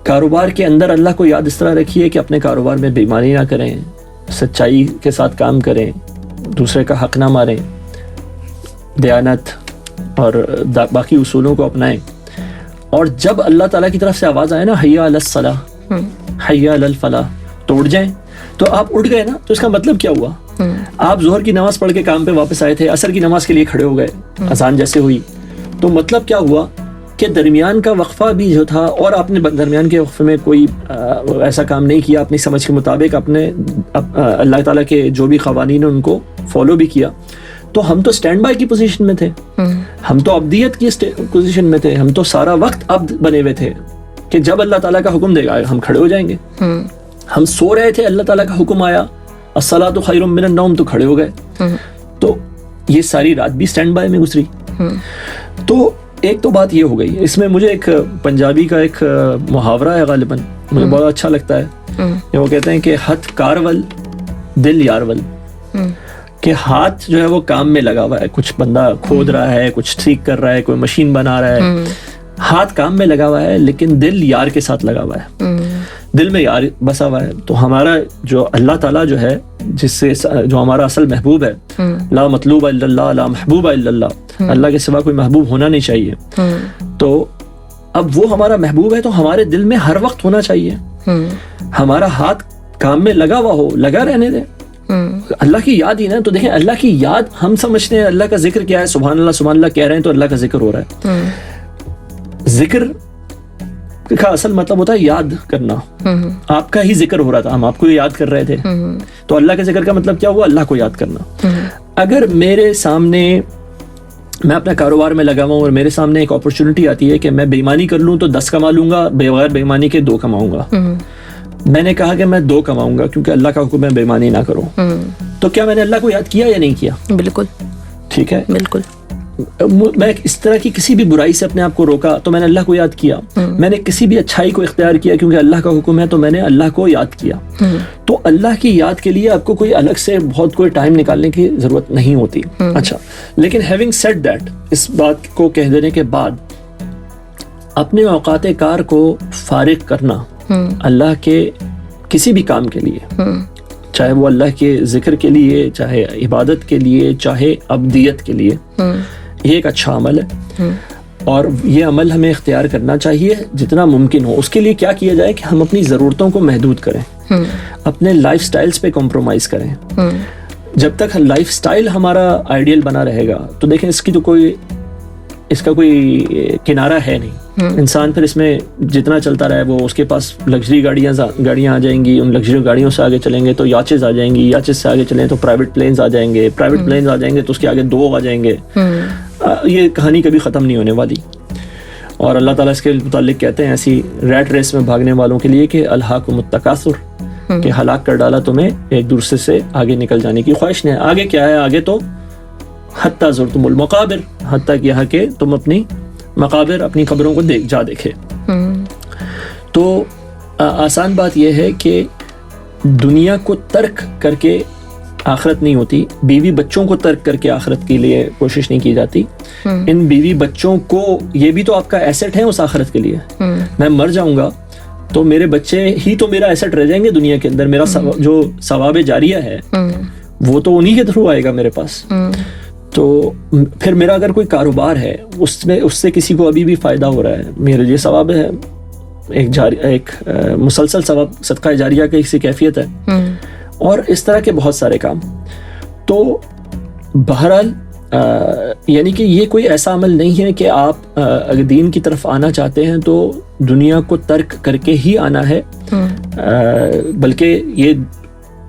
کاروبار کے اندر اللہ کو یاد اس طرح رکھیے کہ اپنے کاروبار میں بیماری نہ کریں, سچائی کے ساتھ کام کریں, دوسرے کا حق نہ ماریں, دیانت اور باقی اصولوں کو اپنائیں. اور جب اللہ تعالیٰ کی طرف سے آواز آئے نا حیا علی الصلاح, حیا علی الفلاح, تو اٹھ جائیں. تو آپ اٹھ گئے نا تو اس کا مطلب کیا ہوا آپ ظہر کی نماز پڑھ کے کام پہ واپس آئے تھے, عصر کی نماز کے لیے کھڑے ہو گئے, اذان جیسے ہوئی, تو مطلب کیا ہوا کہ درمیان کا وقفہ بھی جو تھا, اور آپ نے درمیان کے وقفے میں کوئی ایسا کام نہیں کیا, اپنی سمجھ کے مطابق اپنے اللہ تعالیٰ کے جو بھی قوانین ہیں ان کو فالو بھی کیا, تو ہم تو اسٹینڈ بائی کی پوزیشن میں تھے, ہم تو عبدیت کی پوزیشن میں تھے, ہم تو سارا وقت عبد بنے ہوئے تھے کہ جب اللہ تعالیٰ کا حکم دے گا ہم کھڑے ہو جائیں گے. ہم سو رہے تھے, اللہ تعالیٰ کا حکم آیا الصلاۃ خیر من النوم, تو کھڑے ہو گئے. تو یہ ساری رات بھی اسٹینڈ بائی میں گزری. تو ایک تو بات یہ ہو گئی. اس میں مجھے ایک پنجابی کا ایک محاورہ ہے غالباً, مجھے بہت اچھا لگتا ہے. وہ کہتے ہیں کہ ہتھ کارول دل یارول, کہ ہاتھ جو ہے وہ کام میں لگا ہوا ہے, کچھ بندہ کھود رہا ہے, کچھ ٹھیک کر رہا ہے, کوئی مشین بنا رہا ہے, ہاتھ کام میں لگا ہوا ہے, لیکن دل یار کے ساتھ لگا ہوا ہے, دل میں یار بسا ہوا ہے. تو ہمارا جو اللہ تعالیٰ جو ہے, جس سے جو ہمارا اصل محبوب ہے, لا مطلوب الا اللہ لا محبوب الا اللہ, اللہ کے سوا کوئی محبوب ہونا نہیں چاہیے. تو اب وہ ہمارا محبوب ہے, تو ہمارے دل میں ہر وقت ہونا چاہیے. ہمارا ہاتھ کام میں لگا ہوا ہو, لگا رہنے دیں, اللہ کی یاد ہی نا. تو دیکھیں اللہ کی یاد, ہم سمجھتے ہیں اللہ کا ذکر کیا ہے, سبحان اللہ کہہ رہے ہیں تو اللہ کا ذکر ہو رہا ہے. ذکر کا اصل مطلب ہوتا ہے یاد کرنا. آپ کا ہی ذکر ہو رہا تھا, ہم آپ کو یاد کر رہے تھے, تو اللہ کے ذکر کا مطلب کیا ہوا, اللہ کو یاد کرنا. اگر میرے سامنے, میں اپنا کاروبار میں لگا ہوا ہوں اور میرے سامنے ایک اپرچونٹی آتی ہے کہ میں بے ایمانی کر لوں تو 10 کما لوں گا, بغیر بے ایمانی کے 2 کماؤں گا. میں نے کہا کہ میں 2 کماؤں گا کیونکہ اللہ کا حکم ہے بے ایمانی نہ کرو. تو کیا میں نے اللہ کو یاد کیا یا نہیں کیا؟ بالکل. ٹھیک ہے, بالکل. میں اس طرح کی کسی بھی برائی سے اپنے آپ کو روکا تو میں نے اللہ کو یاد کیا. میں نے کسی بھی اچھائی کو اختیار کیا کیونکہ اللہ کا حکم ہے, تو میں نے اللہ کو یاد کیا. تو اللہ کی یاد کے لیے آپ کو کوئی الگ سے بہت کوئی ٹائم نکالنے کی ضرورت نہیں ہوتی. اچھا, لیکن ہیونگ سیڈ دیٹ, اس بات کو کہہ دینے کے بعد اپنے اوقات کار کو فارغ کرنا اللہ کے کسی بھی کام کے لیے, چاہے وہ اللہ کے ذکر کے لیے, چاہے عبادت کے لیے, چاہے عبدیت کے لیے, یہ ایک اچھا عمل ہے. اور یہ عمل ہمیں اختیار کرنا چاہیے جتنا ممکن ہو. اس کے لیے کیا کیا جائے کہ ہم اپنی ضرورتوں کو محدود کریں, اپنے لائف سٹائلز پہ کمپرومائز کریں. جب تک لائف سٹائل ہمارا آئیڈیل بنا رہے گا تو دیکھیں اس کا کوئی کنارہ ہے نہیں. انسان پھر اس میں جتنا چلتا رہے, وہ اس کے پاس لگژری گاڑیاں آ جائیں گی, ان لگژری گاڑیوں سے آگے چلیں گے تو یاچز آ جائیں گی, یاچز سے آگے چلیں تو پرائیویٹ پلینز آ جائیں گے, پرائیویٹ پلینز آ جائیں گے تو اس کے آگے 2 آ جائیں گے. یہ کہانی کبھی ختم نہیں ہونے والی. اور اللہ تعالیٰ اس کے متعلق کہتے ہیں ایسی ریٹ ریس میں بھاگنے والوں کے لیے کہ الہاکم التکاثر, کہ ہلاک کر ڈالا تمہیں ایک دوسرے سے آگے نکل جانے کی خواہش نے. آگے کیا ہے, آگے تو حتی زرتم المقابر, حتیٰ کہ یہاں کہ تم اپنی مقابر, اپنی قبروں کو جا دیکھے. تو آسان بات یہ ہے کہ دنیا کو ترک کر کے آخرت نہیں ہوتی, بیوی بچوں کو ترک کر کے آخرت کے لیے کوشش نہیں کی جاتی. ان بیوی بچوں کو, یہ بھی تو آپ کا ایسٹ ہے اس آخرت کے لیے. میں مر جاؤں گا تو میرے بچے ہی تو میرا ایسٹ رہ جائیں گے دنیا کے اندر. میرا جو ثواب جاریہ ہے وہ تو انہی کے تھرو آئے گا میرے پاس. تو پھر میرا اگر کوئی کاروبار ہے اس سے کسی کو ابھی بھی فائدہ ہو رہا ہے, میرے لیے ثواب ہے, ایک مسلسل ثواب, صدقہ جاریہ کی ایسی کیفیت ہے. اور اس طرح کے بہت سارے کام. تو بہرحال یعنی کہ یہ کوئی ایسا عمل نہیں ہے کہ آپ اگر دین کی طرف آنا چاہتے ہیں تو دنیا کو ترک کر کے ہی آنا ہے, بلکہ یہ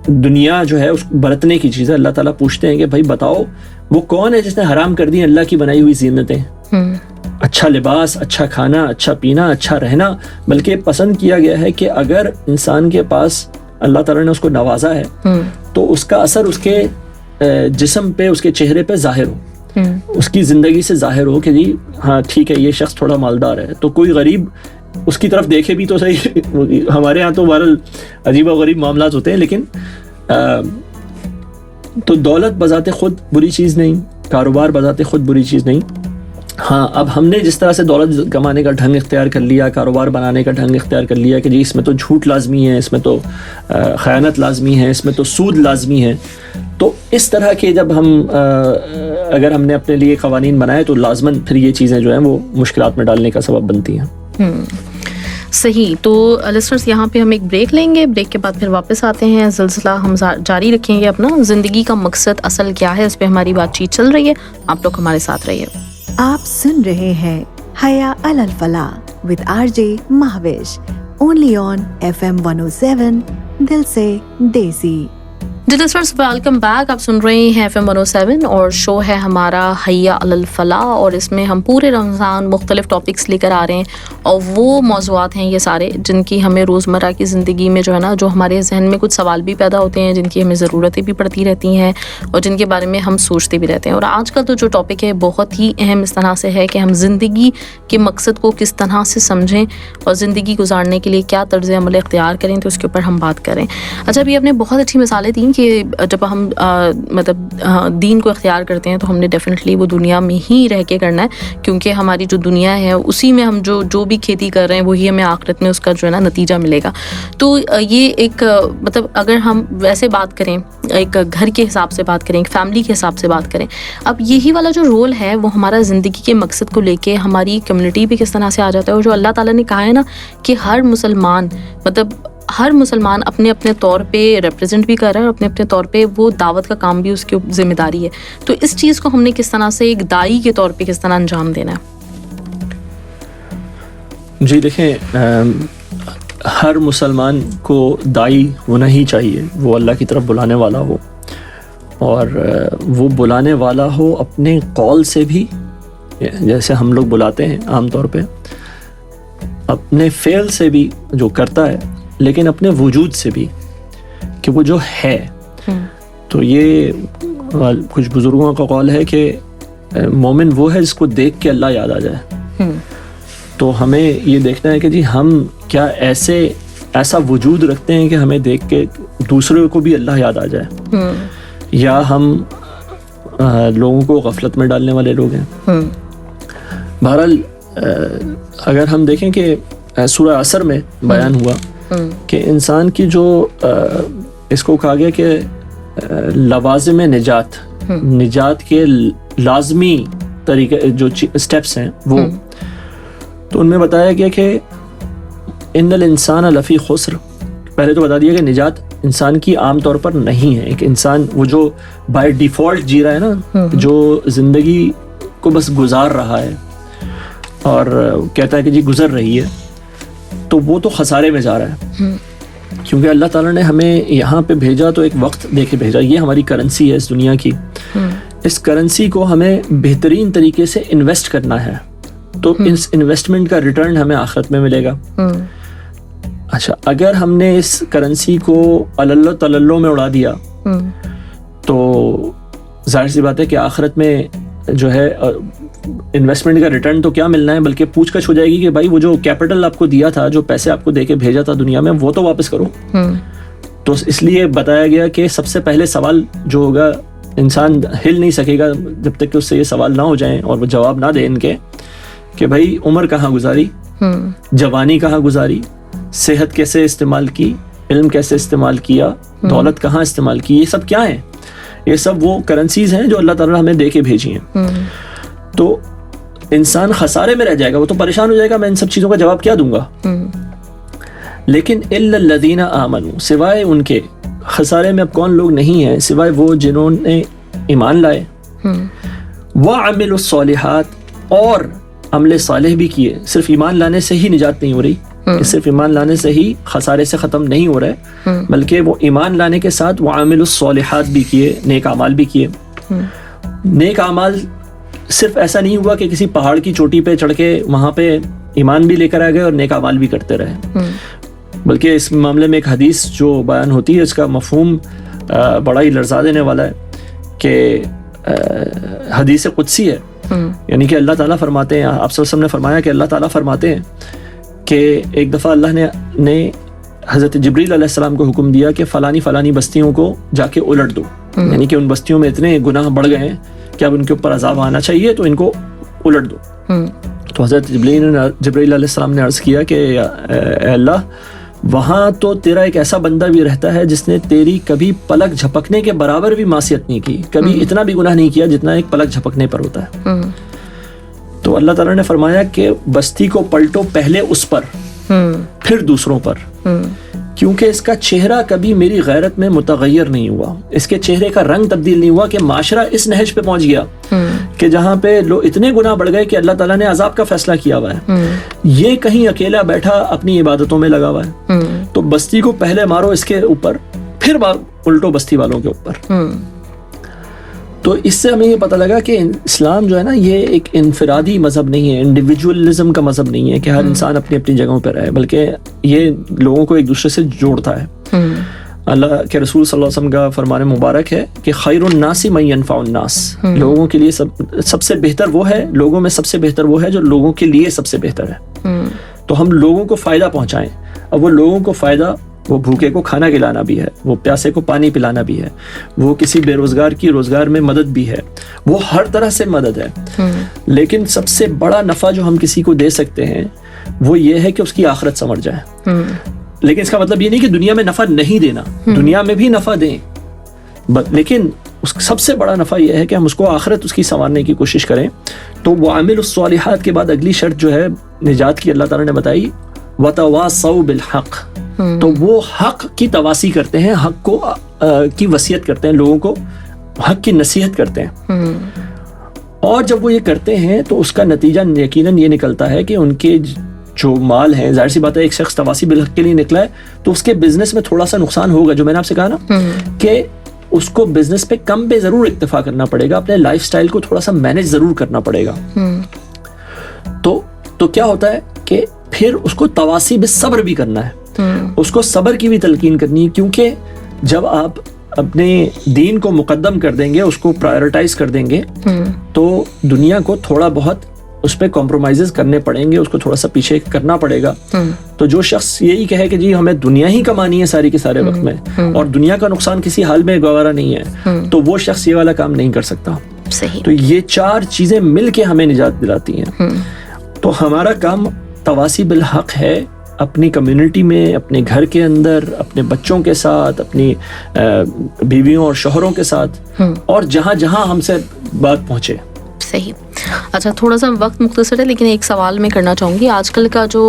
دنیا جو ہے اس برتنے کی چیز ہے. اللہ تعالیٰ پوچھتے ہیں کہ بھائی بتاؤ وہ کون ہے جس نے حرام کر دی اللہ کی بنائی ہوئی زینتیں, اچھا لباس, اچھا کھانا, اچھا پینا, اچھا رہنا. بلکہ پسند کیا گیا ہے کہ اگر انسان کے پاس اللہ تعالیٰ نے اس کو نوازا ہے تو اس کا اثر اس کے جسم پہ, اس کے چہرے پہ ظاہر ہو, اس کی زندگی سے ظاہر ہو کہ جی ہاں ٹھیک ہے یہ شخص تھوڑا مالدار ہے. تو کوئی غریب اس کی طرف دیکھے بھی تو صحیح. ہمارے ہاں تو بہرحال عجیب و غریب معاملات ہوتے ہیں, لیکن تو دولت بذات خود بری چیز نہیں, کاروبار بذات خود بری چیز نہیں. ہاں اب ہم نے جس طرح سے دولت کمانے کا ڈھنگ اختیار کر لیا, کاروبار بنانے کا ڈھنگ اختیار کر لیا کہ جی اس میں تو جھوٹ لازمی ہے, اس میں تو خیانت لازمی ہے, اس میں تو سود لازمی ہے. تو اس طرح کے جب ہم اگر ہم نے اپنے لیے قوانین بنائے تو لازماً پھر یہ چیزیں جو ہیں وہ مشکلات میں ڈالنے کا سبب بنتی ہیں. صحیح. تو لسنرس یہاں پہ ہم ایک بریک لیں گے, بریک کے بعد پھر واپس آتے ہیں. سلسلہ ہم جاری رکھیں گے اپنا, زندگی کا مقصد اصل کیا ہے, اس پہ ہماری بات چیت چل رہی ہے. آپ لوگ ہمارے ساتھ رہیے. آپ سن رہے ہیں حیا علی الفلاح with RJ Mehwish, only on FM 107 دل سے دیسی. جی لسنرس ویلکم بیک. آپ سن رہے ہیں FM 107 اور شو ہے ہمارا حیا علی الفلاح, اور اس میں ہم پورے رمضان مختلف ٹاپکس لے کر آ رہے ہیں, اور وہ موضوعات ہیں یہ سارے جن کی ہمیں روزمرہ کی زندگی میں جو ہے نا, جو ہمارے ذہن میں کچھ سوال بھی پیدا ہوتے ہیں, جن کی ہمیں ضرورتیں بھی پڑتی رہتی ہیں اور جن کے بارے میں ہم سوچتے بھی رہتے ہیں. اور آج کا تو جو ٹاپک ہے بہت ہی اہم اس طرح سے ہے کہ ہم زندگی کے مقصد کو کس طرح سے سمجھیں اور زندگی گزارنے کے لیے کیا طرز عمل اختیار کریں, تو اس کے اوپر ہم بات کریں. اچھا, ابھی آپ نے بہت اچھی مثالیں دیں کہ جب ہم مطلب دین کو اختیار کرتے ہیں تو ہم نے ڈیفینیٹلی وہ دنیا میں ہی رہ کے کرنا ہے, کیونکہ ہماری جو دنیا ہے اسی میں ہم جو بھی کھیتی کر رہے ہیں وہی ہمیں آخرت میں اس کا جو ہے نا نتیجہ ملے گا. تو یہ ایک مطلب اگر ہم ویسے بات کریں, ایک گھر کے حساب سے بات کریں, ایک فیملی کے حساب سے بات کریں, اب یہی والا جو رول ہے وہ ہمارا زندگی کے مقصد کو لے کے ہماری کمیونٹی پہ کس طرح سے آ جاتا ہے. اور جو اللہ تعالیٰ نے کہا ہے نا کہ ہر مسلمان اپنے اپنے طور پہ ریپرزینٹ بھی کر رہا ہے, اور اپنے اپنے طور پہ وہ دعوت کا کام بھی اس کی ذمہ داری ہے. تو اس چیز کو ہم نے کس طرح سے ایک داعی کے طور پہ کس طرح انجام دینا ہے؟ جی دیکھیں, ہر مسلمان کو داعی ہونا ہی چاہیے, وہ اللہ کی طرف بلانے والا ہو, اور وہ بلانے والا ہو اپنے قول سے بھی, جیسے ہم لوگ بلاتے ہیں عام طور پہ, اپنے فعل سے بھی جو کرتا ہے, لیکن اپنے وجود سے بھی کہ وہ جو ہے. تو یہ کچھ بزرگوں کا قول ہے کہ مومن وہ ہے جس کو دیکھ کے اللہ یاد آ جائے. تو ہمیں یہ دیکھنا ہے کہ جی ہم کیا ایسا وجود رکھتے ہیں کہ ہمیں دیکھ کے دوسرے کو بھی اللہ یاد آ جائے, یا ہم لوگوں کو غفلت میں ڈالنے والے لوگ ہیں. بہرحال اگر ہم دیکھیں کہ سورہ عصر میں بیان ہوا کہ انسان کی جو اس کو کہا گیا کہ لوازم نجات کے لازمی طریقے جو اسٹیپس ہیں وہ, تو ان میں بتایا گیا کہ ان الانسان لفی خسر. پہلے تو بتا دیا کہ نجات انسان کی عام طور پر نہیں ہے, ایک انسان وہ جو بائی ڈیفالٹ جی رہا ہے نا, جو زندگی کو بس گزار رہا ہے اور کہتا ہے کہ جی گزر رہی ہے, تو وہ تو خسارے میں جا رہا ہے. کیونکہ اللہ تعالیٰ نے ہمیں یہاں پہ بھیجا تو ایک وقت دے کے بھیجا, یہ ہماری کرنسی ہے اس دنیا کی. اس کرنسی کو ہمیں بہترین طریقے سے انویسٹ کرنا ہے, تو اس انویسٹمنٹ کا ریٹرن ہمیں آخرت میں ملے گا. اچھا, اگر ہم نے اس کرنسی کو تللو میں اڑا دیا تو ظاہر سی بات ہے کہ آخرت میں جو ہے انویسٹمنٹ کا ریٹرن تو کیا ملنا ہے, بلکہ پوچھ گچھ ہو جائے گی کہ بھائی وہ جو کیپٹل آپ کو دیا تھا, جو پیسے آپ کو دے کے بھیجا تھا دنیا میں, وہ تو واپس کرو. تو اس لیے بتایا گیا کہ سب سے پہلے سوال جو ہوگا, انسان ہل نہیں سکے گا جب تک کہ اس سے یہ سوال نہ ہو جائیں اور وہ جواب نہ دے ان کے کہ بھائی عمر کہاں گزاری, جوانی کہاں گزاری, صحت کیسے استعمال کی, علم کیسے استعمال کیا, دولت کہاں استعمال کی, یہ سب کیا ہیں؟ یہ سب وہ کرنسیز ہیں جو اللہ تعالیٰ ہمیں دے کے بھیجی ہیں. تو انسان خسارے میں رہ جائے گا, وہ تو پریشان ہو جائے گا, میں ان سب چیزوں کا جواب کیا دوں گا. لیکن الا الذین آمنوا, سوائے ان کے, خسارے میں اب کون لوگ نہیں ہیں سوائے وہ جنہوں نے ایمان لائے, وعملوا الصالحات, اور عمل صالح بھی کیے. صرف ایمان لانے سے ہی نجات نہیں ہو رہی, کہ صرف ایمان لانے سے ہی خسارے سے ختم نہیں ہو رہے, بلکہ وہ ایمان لانے کے ساتھ وعملوا الصالحات بھی کیے, نیک اعمال بھی کیے. نیک اعمال صرف ایسا نہیں ہوا کہ کسی پہاڑ کی چوٹی پہ چڑھ کے وہاں پہ ایمان بھی لے کر آ گئے اور نیک اعمال بھی کرتے رہے, بلکہ اس معاملے میں ایک حدیث جو بیان ہوتی ہے اس کا مفہوم بڑا ہی لرزا دینے والا ہے, کہ حدیث قدسی ہے. یعنی کہ اللہ تعالیٰ فرماتے ہیں, آپ صلی اللہ علیہ وسلم نے فرمایا کہ اللہ تعالیٰ فرماتے ہیں کہ ایک دفعہ اللہ نے حضرت جبریل علیہ السلام کو حکم دیا کہ فلانی بستیوں کو جا کے الٹ دو, یعنی کہ ان بستیوں میں اتنے گناہ بڑھ گئے ہیں کہ اب ان کے اوپر عذاب آنا چاہیے, تو ان کو الٹ دو. تو حضرت جبریل علیہ السلام نے عرض کیا کہ اے اللہ, وہاں تو تیرا ایک ایسا بندہ بھی رہتا ہے جس نے تیری کبھی پلک جھپکنے کے برابر بھی معصیت نہیں کی, کبھی اتنا بھی گناہ نہیں کیا جتنا ایک پلک جھپکنے پر ہوتا ہے. تو اللہ تعالیٰ نے فرمایا کہ بستی کو پلٹو پہلے اس پر, پھر دوسروں پر, کیونکہ اس کا چہرہ کبھی میری غیرت میں متغیر نہیں ہوا, اس کے چہرے کا رنگ تبدیل نہیں ہوا کہ معاشرہ اس نہج پہ پہنچ گیا کہ جہاں پہ لوگ اتنے گناہ بڑھ گئے کہ اللہ تعالیٰ نے عذاب کا فیصلہ کیا ہوا ہے, یہ کہیں اکیلا بیٹھا اپنی عبادتوں میں لگا ہوا ہے. تو بستی کو پہلے مارو اس کے اوپر, پھر الٹو بستی والوں کے اوپر. تو اس سے ہمیں یہ پتہ لگا کہ اسلام جو ہے نا یہ ایک انفرادی مذہب نہیں ہے, انڈیویجولزم کا مذہب نہیں ہے کہ ہر انسان اپنی اپنی جگہوں پہ رہے, بلکہ یہ لوگوں کو ایک دوسرے سے جوڑتا ہے. اللہ کے رسول صلی اللہ علیہ وسلم کا فرمان مبارک ہے کہ خیر الناس من ينفع الناس, لوگوں کے لیے سب سے بہتر وہ ہے, لوگوں میں سب سے بہتر وہ ہے جو لوگوں کے لیے سب سے بہتر ہے. تو ہم لوگوں کو فائدہ پہنچائیں. اب وہ لوگوں کو فائدہ, وہ بھوکے کو کھانا کھلانا بھی ہے, وہ پیاسے کو پانی پلانا بھی ہے, وہ کسی بے روزگار کی روزگار میں مدد بھی ہے, وہ ہر طرح سے مدد ہے. لیکن سب سے بڑا نفع جو ہم کسی کو دے سکتے ہیں وہ یہ ہے کہ اس کی آخرت سنور جائے. لیکن اس کا مطلب یہ نہیں کہ دنیا میں نفع نہیں دینا, دنیا میں بھی نفع دیں, لیکن سب سے بڑا نفع یہ ہے کہ ہم اس کو آخرت اس کی سنوارنے کی کوشش کریں. تو وعامل الصالحات کے بعد اگلی شرط جو ہے نجات کی اللہ تعالیٰ نے بتائی, وتواصوا بالحق. تو وہ حق کی تواصی کرتے ہیں, حق کو کی وصیت کرتے ہیں, لوگوں کو حق کی نصیحت کرتے ہیں. اور جب وہ یہ کرتے ہیں تو اس کا نتیجہ یقیناً یہ نکلتا ہے کہ ان کے جو مال ہیں, ظاہر سی بات ہے ایک شخص تواصی بالحق کے لیے نکلا ہے تو اس کے بزنس میں تھوڑا سا نقصان ہوگا, جو میں نے آپ سے کہا نا کہ اس کو بزنس پہ کم پہ ضرور اکتفا کرنا پڑے گا, اپنے لائف سٹائل کو تھوڑا سا مینج ضرور کرنا پڑے گا. تو کیا ہوتا ہے کہ پھر اس کو تواصی بالصبر بھی کرنا ہے, اس کو صبر کی بھی تلقین کرنی ہے, کیونکہ جب آپ اپنے دین کو مقدم کر دیں گے, اس کو پرائیورٹائز کر دیں گے, تو دنیا کو تھوڑا بہت اس پہ کمپرومائزز کرنے پڑیں گے, اس کو تھوڑا سا پیچھے کرنا پڑے گا. تو جو شخص یہی کہے کہ جی ہمیں دنیا ہی کمانی ہے ساری کے سارے وقت میں اور دنیا کا نقصان کسی حال میں گوارا نہیں ہے, تو وہ شخص یہ والا کام نہیں کر سکتا. تو یہ چار چیزیں مل کے ہمیں نجات دلاتی ہیں. تو ہمارا کام تواصی بالحق ہے, اپنی کمیونٹی میں, اپنے گھر کے اندر, اپنے بچوں کے ساتھ, اپنی بیویوں اور شوہروں کے ساتھ, اور جہاں جہاں ہم سے بات پہنچے. صحیح. اچھا, تھوڑا سا وقت مختصر ہے لیکن ایک سوال میں کرنا چاہوں گی. آج کل کا جو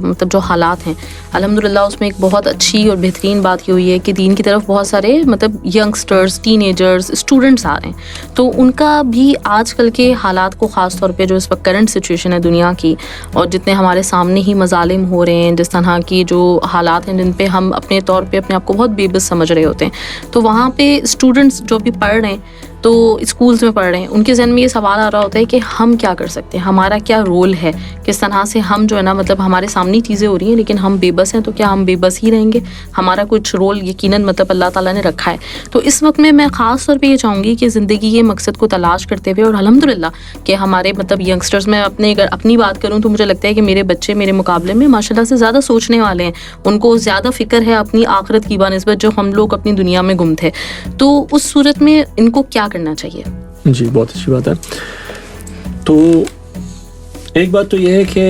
مطلب جو حالات ہیں الحمدللہ اس میں ایک بہت اچھی اور بہترین بات یہ ہوئی ہے کہ دین کی طرف بہت سارے مطلب ینگسٹرز, ٹین ایجرز, اسٹوڈنٹس آ رہے ہیں. تو ان کا بھی آج کل کے حالات کو, خاص طور پہ جو اس وقت کرنٹ سچویشن ہے دنیا کی, اور جتنے ہمارے سامنے ہی مظالم ہو رہے ہیں, جس طرح کی جو حالات ہیں جن پہ ہم اپنے طور پہ اپنے آپ کو بہت بے بس سمجھ رہے ہوتے ہیں, تو وہاں پہ اسٹوڈنٹس جو بھی پڑھ رہے ہیں, تو اسکولز میں پڑھ رہے ہیں, ان کے ذہن میں یہ سوال آ رہا ہوتا ہے کہ ہم کیا کر سکتے ہیں, ہمارا کیا رول ہے, کس طرح سے ہم جو ہے نا مطلب ہمارے سامنے چیزیں ہو رہی ہیں لیکن ہم بے بس ہیں, تو کیا ہم بے بس ہی رہیں گے, ہمارا کچھ رول یقیناً مطلب اللہ تعالیٰ نے رکھا ہے. تو اس وقت میں خاص طور پہ یہ چاہوں گی کہ زندگی کے مقصد کو تلاش کرتے ہوئے, اور الحمدللہ کہ ہمارے مطلب ینگسٹرز میں اپنی بات کروں تو مجھے لگتا ہے کہ میرے بچے میرے مقابلے میں ماشاءاللہ سے زیادہ سوچنے والے ہیں, ان کو زیادہ فکر ہے اپنی آخرت کی بنسبت جو ہم لوگ اپنی دنیا میں گم تھے. تو اس صورت میں ان کو کیا کرنا چاہیے؟ جی بہت اچھی بات ہے. تو ایک بات تو یہ ہے کہ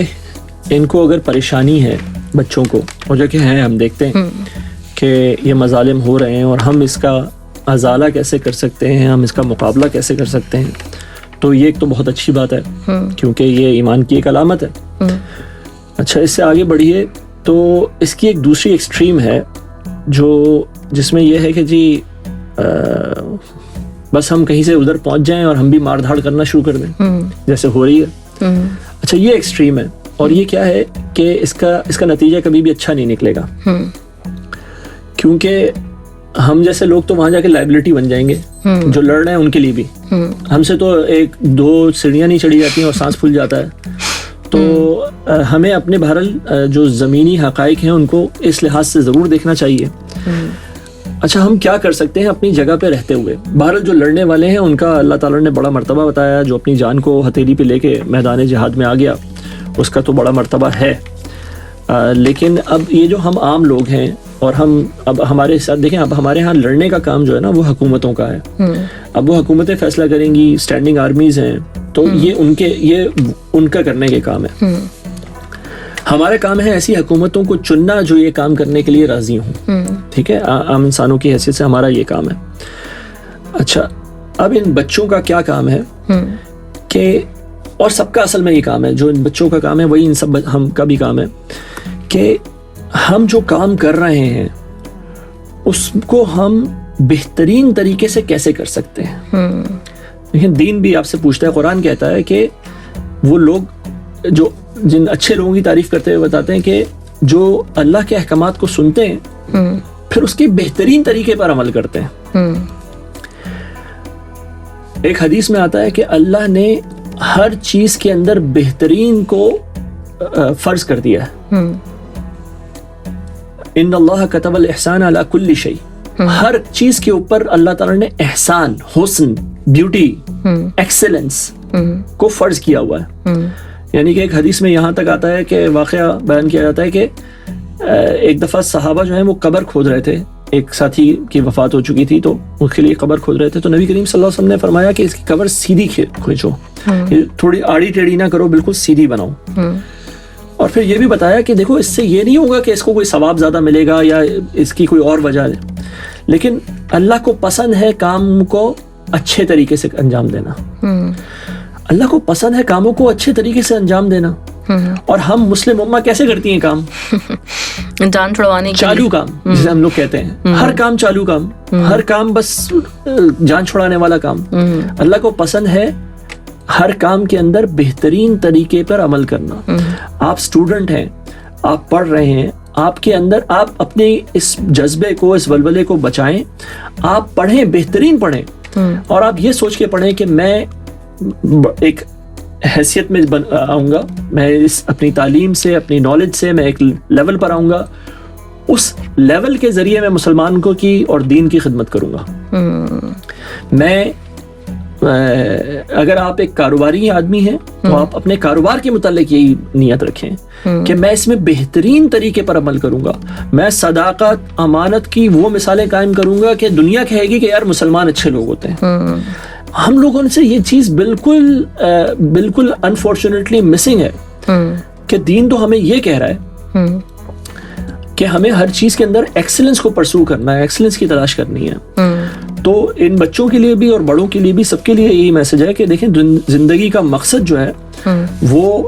ان کو اگر پریشانی ہے بچوں کو, اور جو کہ ہیں, ہم دیکھتے ہیں کہ یہ مظالم ہو رہے ہیں اور ہم اس کا ازالہ کیسے کر سکتے ہیں, ہم اس کا مقابلہ کیسے کر سکتے ہیں, تو یہ ایک تو بہت اچھی بات ہے کیونکہ یہ ایمان کی ایک علامت ہے. اچھا, اس سے آگے بڑھیے تو اس کی ایک دوسری ایکسٹریم ہے جس میں یہ ہے کہ جی بس ہم کہیں سے ادھر پہنچ جائیں اور ہم بھی مار دھاڑ کرنا شروع کر دیں جیسے ہو رہی ہے. اچھا, یہ ایکسٹریم ہے, اور یہ کیا ہے کہ اس کا نتیجہ کبھی بھی اچھا نہیں نکلے گا, کیونکہ ہم جیسے لوگ تو وہاں جا کے لائبلٹی بن جائیں گے, جو لڑ رہے ہیں ان کے لیے بھی. ہم سے تو 1-2 سیڑھیاں نہیں چڑھی جاتی ہیں اور سانس پھول جاتا ہے. تو ہمیں اپنے بہرحال جو زمینی حقائق ہیں ان کو اس لحاظ سے ضرور دیکھنا چاہیے. اچھا, ہم کیا کر سکتے ہیں اپنی جگہ پہ رہتے ہوئے؟ بہرحال جو لڑنے والے ہیں ان کا اللہ تعالیٰ نے بڑا مرتبہ بتایا, جو اپنی جان کو ہتھیلی پہ لے کے میدان جہاد میں آ گیا اس کا تو بڑا مرتبہ ہے. لیکن اب یہ جو ہم عام لوگ ہیں اور ہم اب ہمارے ساتھ دیکھیں, اب ہمارے ہاں لڑنے کا کام جو ہے نا وہ حکومتوں کا ہے. اب وہ حکومتیں فیصلہ کریں گی, اسٹینڈنگ آرمیز ہیں, تو یہ ان کا کرنے کے کام ہے. ہمارا کام ہے ایسی حکومتوں کو چننا جو یہ کام کرنے کے لیے راضی ہوں. ٹھیک ہے, عام انسانوں کی حیثیت سے ہمارا یہ کام ہے. اچھا, اب ان بچوں کا کیا کام ہے کہ, اور سب کا اصل میں یہ کام ہے, جو ان بچوں کا کام ہے وہی ان سب ہم کا بھی کام ہے کہ ہم جو کام کر رہے ہیں اس کو ہم بہترین طریقے سے کیسے کر سکتے ہیں. لیکن دین بھی آپ سے پوچھتا ہے, قرآن کہتا ہے کہ وہ لوگ جو جن اچھے لوگوں کی تعریف کرتے ہوئے بتاتے ہیں کہ جو اللہ کے احکامات کو سنتے ہیں پھر اس کے بہترین طریقے پر عمل کرتے ہیں. ایک حدیث میں آتا ہے کہ اللہ نے ہر چیز کے اندر بہترین کو فرض کر دیا ہے. ان اللہ کتب الاحسان علی کل شیء, ہر چیز کے اوپر اللہ تعالیٰ نے احسان, حسن, بیوٹی, ایکسلنس کو فرض کیا ہوا ہے. یعنی کہ ایک حدیث میں یہاں تک آتا ہے کہ واقعہ بیان کیا جاتا ہے کہ ایک دفعہ صحابہ جو ہیں وہ قبر کھود رہے تھے, ایک ساتھی کی وفات ہو چکی تھی تو اس کے لیے قبر کھود رہے تھے, تو نبی کریم صلی اللہ علیہ وسلم نے فرمایا کہ اس کی قبر سیدھی کھینچو, تھوڑی آڑی ٹیڑھی نہ کرو, بالکل سیدھی بناؤ. اور پھر یہ بھی بتایا کہ دیکھو اس سے یہ نہیں ہوگا کہ اس کو کوئی ثواب زیادہ ملے گا یا اس کی کوئی اور وجہ ہے, لیکن اللہ کو پسند ہے کام کو اچھے طریقے سے انجام دینا. اللہ کو پسند ہے کاموں کو اچھے طریقے سے انجام دینا. اور ہم مسلم امہ کیسے کرتی ہیں کام؟ جان چھڑوانے, چالو کام جسے ہم لوگ کہتے ہیں, ہر کام چالو کام, ہر کام بس جان چھڑانے والا کام. اللہ کو پسند ہے ہر کام کے اندر بہترین طریقے پر عمل کرنا. آپ اسٹوڈنٹ ہیں, آپ پڑھ رہے ہیں, آپ کے اندر آپ اپنے اس جذبے کو, اس ولولے کو بچائیں, آپ پڑھیں, بہترین پڑھیں, اور آپ یہ سوچ کے پڑھیں کہ میں ایک حیثیت میں آؤں گا, میں اس اپنی تعلیم سے, اپنی نالج سے میں ایک لیول پر آؤں گا, اس لیول کے ذریعے میں مسلمان کو کی اور دین کی خدمت کروں گا. میں اگر آپ ایک کاروباری آدمی ہیں تو آپ اپنے کاروبار کے متعلق یہی نیت رکھیں کہ میں اس میں بہترین طریقے پر عمل کروں گا. میں صداقت, امانت کی وہ مثالیں قائم کروں گا کہ دنیا کہے گی کہ یار مسلمان اچھے لوگ ہوتے ہیں. ہم لوگوں سے یہ چیز بالکل انفارچونیٹلی مسنگ ہے کہ دین تو ہمیں یہ کہہ رہا ہے کہ ہمیں ہر چیز کے اندر ایکسلنس کو پرسو کرنا ہے, ایکسلنس کی تلاش کرنی ہے. تو ان بچوں کے لیے بھی اور بڑوں کے لیے بھی, سب کے لیے یہی میسج ہے کہ دیکھیں زندگی کا مقصد جو ہے وہ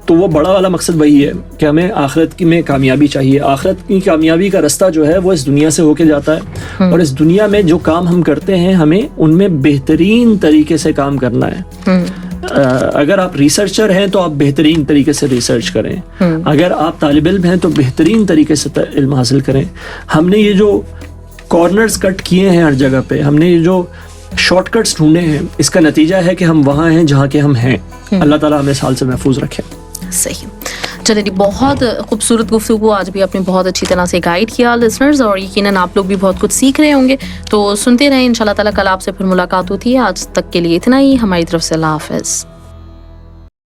بڑا والا مقصد وہی ہے کہ ہمیں آخرت میں کامیابی چاہیے. آخرت کی کامیابی کا رستہ جو ہے وہ اس دنیا سے ہو کے جاتا ہے, اور اس دنیا میں جو کام ہم کرتے ہیں ہمیں ان میں بہترین طریقے سے کام کرنا ہے. اگر آپ ریسرچر ہیں تو آپ بہترین طریقے سے ریسرچ کریں, اگر آپ طالب علم ہیں تو بہترین طریقے سے علم حاصل کریں. ہم نے یہ جو کارنرز کٹ کیے ہیں ہر جگہ پہ, ہم نے یہ جو شارٹ کٹس ڈھونڈے ہیں, اس کا نتیجہ ہے کہ ہم وہاں ہیں جہاں کے ہم ہیں. اللہ تعالیٰ ہمیں اس حال سے محفوظ رکھے. صحیح. چلے جی, بہت خوبصورت گفتگو, آج بھی آپ نے بہت اچھی طرح سے گائیڈ کیا لسنرز, اور یقیناً آپ لوگ بھی بہت کچھ سیکھ رہے ہوں گے. تو سنتے رہیں, انشاءاللہ تعالیٰ کل آپ سے پھر ملاقات ہوتی ہے. آج تک کے لیے اتنا ہی, ہماری طرف سے اللہ حافظ.